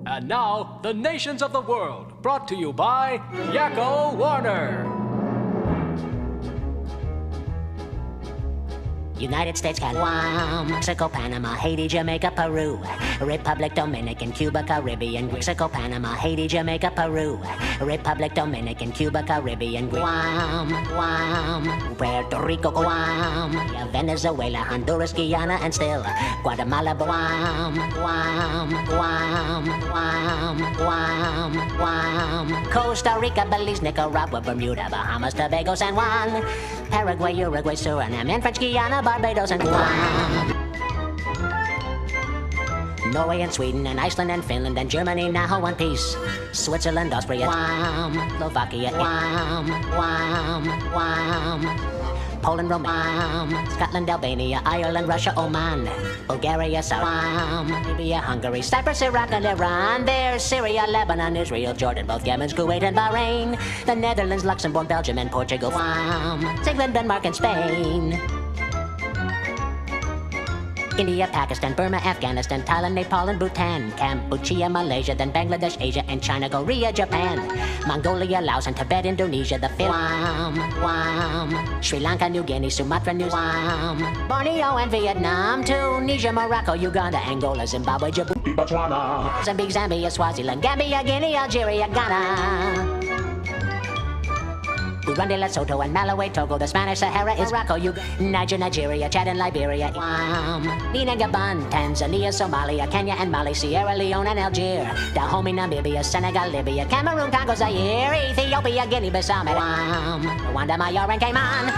And now, the nations of the world, brought to you by Yakko Warner. United States, Guam, Mexico, Panama, Haiti, Jamaica, Peru, Republic Dominican, Cuba, Caribbean, Mexico, Panama, Haiti, Jamaica, Peru, Republic Dominican, Cuba, Caribbean, Guam, Puerto Rico, Guam, Venezuela, Honduras, Guyana, and still Guatemala, Guam, Costa Rica, Belize, Nicaragua, Bermuda, Bahamas, Tobago, San Juan, Paraguay, Uruguay, Suriname, and French Guiana, Barbados, and Guam. Norway and Sweden and Iceland and Finland and Germany now one piece. Switzerland, Austria, Guam, Slovakia, Guam, Poland, Romania, Scotland, Albania, Ireland, Russia, Oman, Bulgaria, Saudi, Libya, Hungary, Cyprus, Iraq, and Iran. There's Syria, Lebanon, Israel, Jordan, both Yemen, Kuwait, and Bahrain. The Netherlands, Luxembourg, Belgium, and Portugal, England, Denmark, and Spain. India, Pakistan, Burma, Afghanistan, Thailand, Nepal, and Bhutan, Cambodia, Malaysia, then Bangladesh, Asia, and China, Korea, Japan, Mongolia, Laos, and Tibet, Indonesia, the Philippines, Sri Lanka, New Guinea, Sumatra, New Zealand, Borneo, and Vietnam, Tunisia, Morocco, Uganda, Angola, Zimbabwe, Djibouti, Botswana, Mozambique, Zambia, Swaziland, Gambia, Guinea, Algeria, Ghana, Burundi, Lesotho, and Malawi, Togo, the Spanish Sahara is Morocco, Niger, Nigeria, Chad, and Liberia, Benin, Gabon, Tanzania, Somalia, Kenya, and Mali, Sierra Leone, and Algeria, Dahomey, Namibia, Senegal, Libya, Cameroon, Congo, Zaire, Ethiopia, Guinea-Bissau, Rwanda, Myanmar, and Cayman,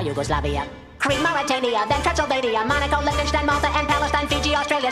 Yugoslavia, Crete, Mauritania, then Transylvania, Monaco, Liechtenstein, Malta, and Palestine, Fiji, Australia,